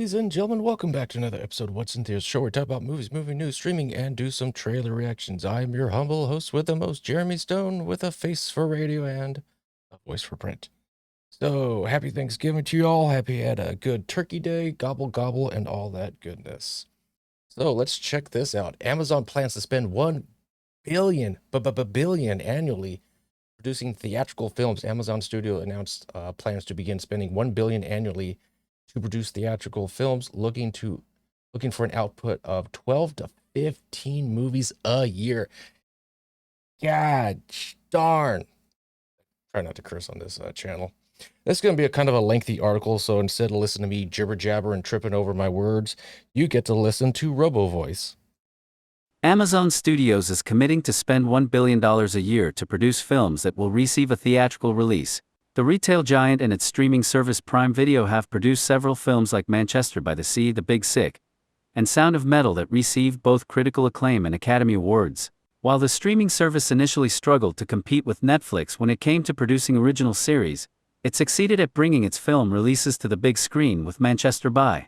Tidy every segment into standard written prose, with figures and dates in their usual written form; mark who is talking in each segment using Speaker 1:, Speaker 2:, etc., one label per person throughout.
Speaker 1: Ladies and gentlemen, welcome back to another episode of What's in Theaters show where we talk about movies, movie news, streaming, and do some trailer reactions. I'm your humble host with the most, Jeremy Stone, with a face for radio and a voice for print. So, happy Thanksgiving to you all. Happy you had a good turkey day, gobble gobble, and all that goodness. So, let's check this out. Amazon plans to spend 1 billion annually producing theatrical films. Amazon Studio announced plans to begin spending 1 billion annually to produce theatrical films, looking for an output of 12 to 15 movies a year. God darn. Try not to curse on this channel. This is going to be a kind of a lengthy article, so instead of listening to me jibber jabber and tripping over my words, you get to listen to Robo Voice.
Speaker 2: Amazon Studios is committing to spend $1 billion a year to produce films that will receive a theatrical release. The retail giant and its streaming service Prime Video have produced several films like Manchester by the Sea, The Big Sick, and Sound of Metal that received both critical acclaim and Academy Awards. While the streaming service initially struggled to compete with Netflix when it came to producing original series, it succeeded at bringing its film releases to the big screen with Manchester by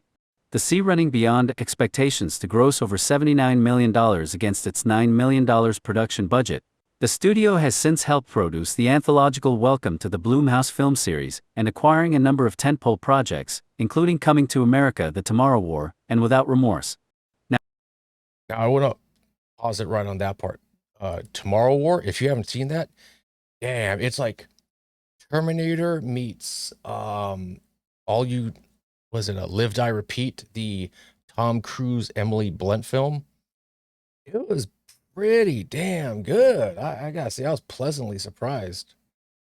Speaker 2: the Sea running beyond expectations to gross over $79 million against its $9 million production budget. The studio has since helped produce the anthological Welcome to the Blumhouse film series and acquiring a number of tentpole projects, including Coming to America, The Tomorrow War, and Without Remorse.
Speaker 1: Now I want to pause it right on that part. Tomorrow War, if you haven't seen that, damn, it's like Terminator meets was it a Live Die Repeat, the Tom Cruise Emily Blunt film? It was pretty damn good. I gotta say, I was pleasantly surprised.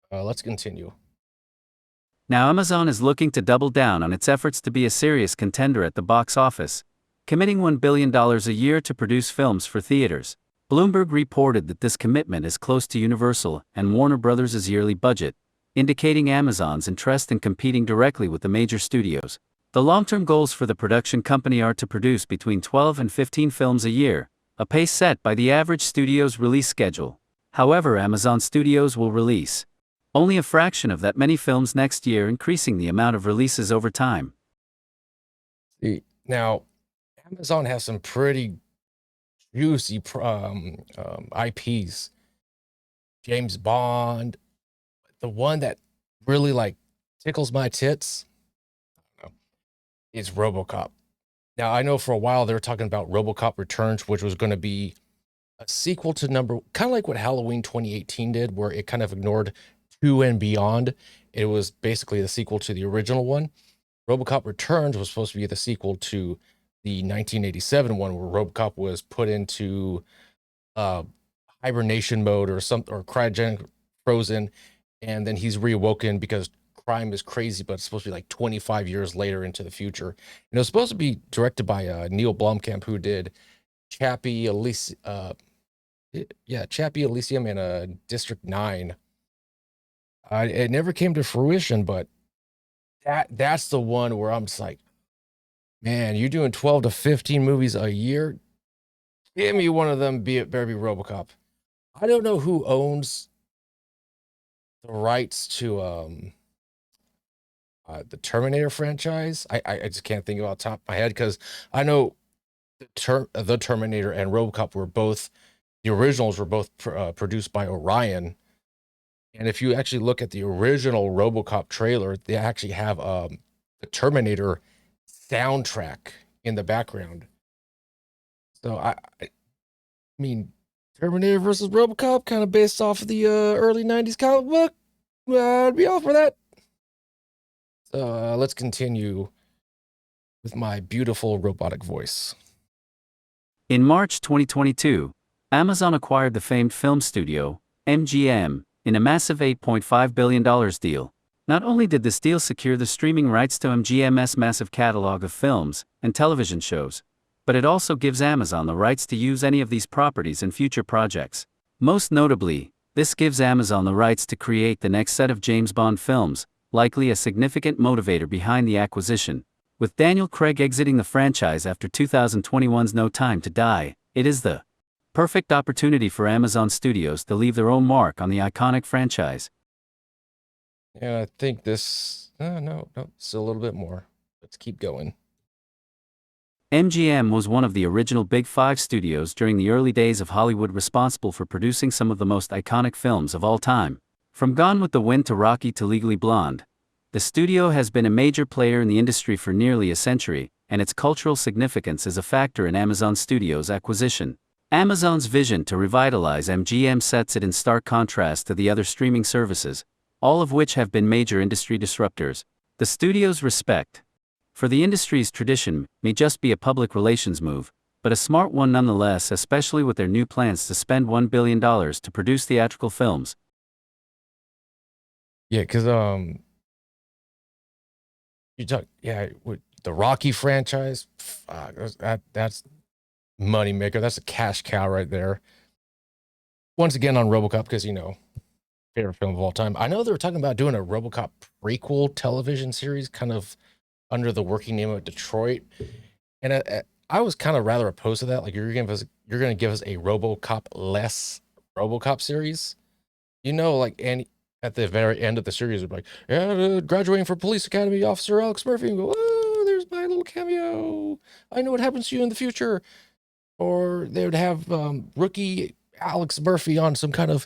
Speaker 1: Let's continue.
Speaker 2: Now Amazon is looking to double down on its efforts to be a serious contender at the box office, committing $1 billion a year to produce films for theaters. Bloomberg reported that this commitment is close to Universal and Warner Bros.' yearly budget, indicating Amazon's interest in competing directly with the major studios. The long-term goals for the production company are to produce between 12 and 15 films a year, a pace set by the average studio's release schedule. However, Amazon Studios will release only a fraction of that many films next year, increasing the amount of releases over time.
Speaker 1: Now, Amazon has some pretty juicy IPs. James Bond, the one that really like tickles my tits, I don't know, is RoboCop. Now, I know for a while they were talking about RoboCop Returns, which was going to be a sequel to kind of like what Halloween 2018 did, where it kind of ignored 2 and Beyond. It was basically the sequel to the original one. RoboCop Returns was supposed to be the sequel to the 1987 one, where RoboCop was put into hibernation mode or cryogenic frozen, and then he's reawoken because crime is crazy, but it's supposed to be like 25 years later into the future. And it was supposed to be directed by Neil Blomkamp, who did Chappie Elysium and District 9. It never came to fruition, but that's the one where I'm just like, man, you're doing 12 to 15 movies a year. Give me one of them, better be RoboCop. I don't know who owns the rights to the Terminator franchise. I just can't think about the top of my head, because I know the Terminator and RoboCop were both, the originals were both produced by Orion. And if you actually look at the original RoboCop trailer, they actually have the Terminator soundtrack in the background. So I mean, Terminator versus RoboCop, kind of based off of the early 90s comic book. I'd be all for that. So let's continue with my beautiful robotic voice.
Speaker 2: In March 2022, Amazon acquired the famed film studio, MGM, in a massive $8.5 billion deal. Not only did this deal secure the streaming rights to MGM's massive catalog of films and television shows, but it also gives Amazon the rights to use any of these properties in future projects. Most notably, this gives Amazon the rights to create the next set of James Bond films, likely a significant motivator behind the acquisition. With Daniel Craig exiting the franchise after 2021's No Time to Die, it is the perfect opportunity for Amazon Studios to leave their own mark on the iconic franchise.
Speaker 1: Yeah, I think this, no, it's a little bit more. Let's keep going.
Speaker 2: MGM was one of the original Big Five studios during the early days of Hollywood, responsible for producing some of the most iconic films of all time. From Gone with the Wind to Rocky to Legally Blonde, the studio has been a major player in the industry for nearly a century, and its cultural significance is a factor in Amazon Studios' acquisition. Amazon's vision to revitalize MGM sets it in stark contrast to the other streaming services, all of which have been major industry disruptors. The studio's respect for the industry's tradition may just be a public relations move, but a smart one nonetheless, especially with their new plans to spend $1 billion to produce theatrical films.
Speaker 1: Yeah, because you talk, yeah, with the Rocky franchise, fuck, that's money maker. That's a cash cow right there. Once again on RoboCop, because favorite film of all time. I know they were talking about doing a RoboCop prequel television series, kind of under the working name of Detroit, and I was kind of rather opposed to that. Like you're gonna give us a RoboCop less RoboCop series, and at the very end of the series, it'd be like, yeah, graduating from police academy officer Alex Murphy, and go, oh, there's my little cameo. I know what happens to you in the future. Or they would have rookie Alex Murphy on some kind of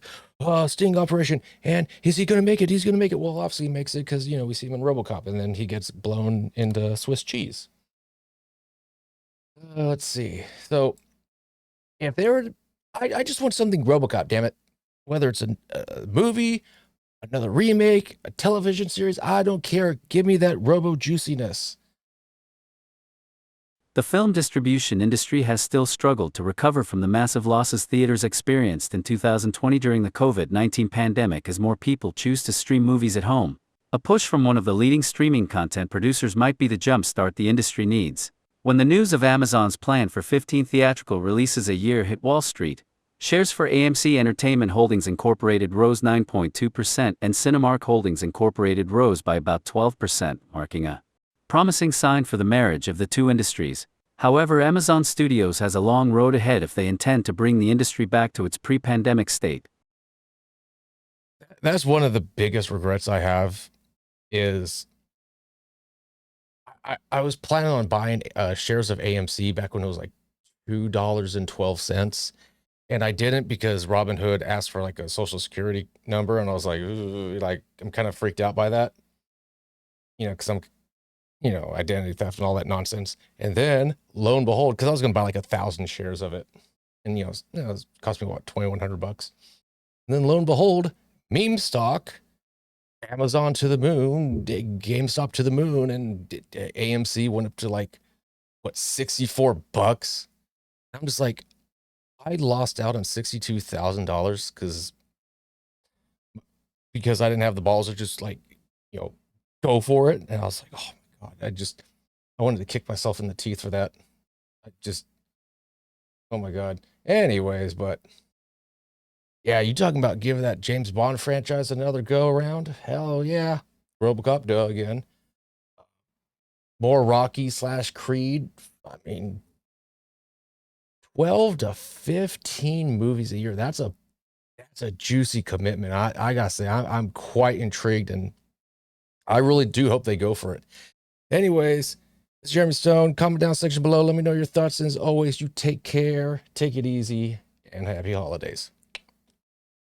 Speaker 1: sting operation. And is he going to make it? He's going to make it. Well, obviously he makes it because, we see him in RoboCop, and then he gets blown into Swiss cheese. Let's see. So if they were, I just want something RoboCop, damn it. Whether it's a movie, another remake, a television series, I don't care. Give me that robo juiciness.
Speaker 2: The film distribution industry has still struggled to recover from the massive losses theaters experienced in 2020 during the COVID-19 pandemic as more people choose to stream movies at home. A push from one of the leading streaming content producers might be the jumpstart the industry needs. When the news of Amazon's plan for 15 theatrical releases a year hit Wall Street, shares for AMC Entertainment Holdings Incorporated rose 9.2% and Cinemark Holdings Incorporated rose by about 12%, marking a promising sign for the marriage of the two industries. However, Amazon Studios has a long road ahead if they intend to bring the industry back to its pre-pandemic state.
Speaker 1: That's one of the biggest regrets I have is I was planning on buying shares of AMC back when it was like $2.12. And I didn't because Robinhood asked for like a social security number. And I was like, I'm kind of freaked out by that, because I'm identity theft and all that nonsense. And then lo and behold, because I was going to buy like 1,000 shares of it, and it cost me what, $2,100. And then lo and behold, meme stock, Amazon to the moon, GameStop to the moon, and AMC went up to like what, $64. I'm just like, I lost out on $62,000 because I didn't have the balls to just go for it. And I was like, oh God, I wanted to kick myself in the teeth for that. Oh my God. Anyways, but yeah, you talking about giving that James Bond franchise another go around? Hell yeah. RoboCop, duh, again. More Rocky / Creed. I mean, 12 to 15 movies a year. That's a juicy commitment. I gotta say, I'm quite intrigued, and I really do hope they go for it. Anyways, it's Jeremy Stone. Comment down section below. Let me know your thoughts. And as always, you take care, take it easy, and happy holidays.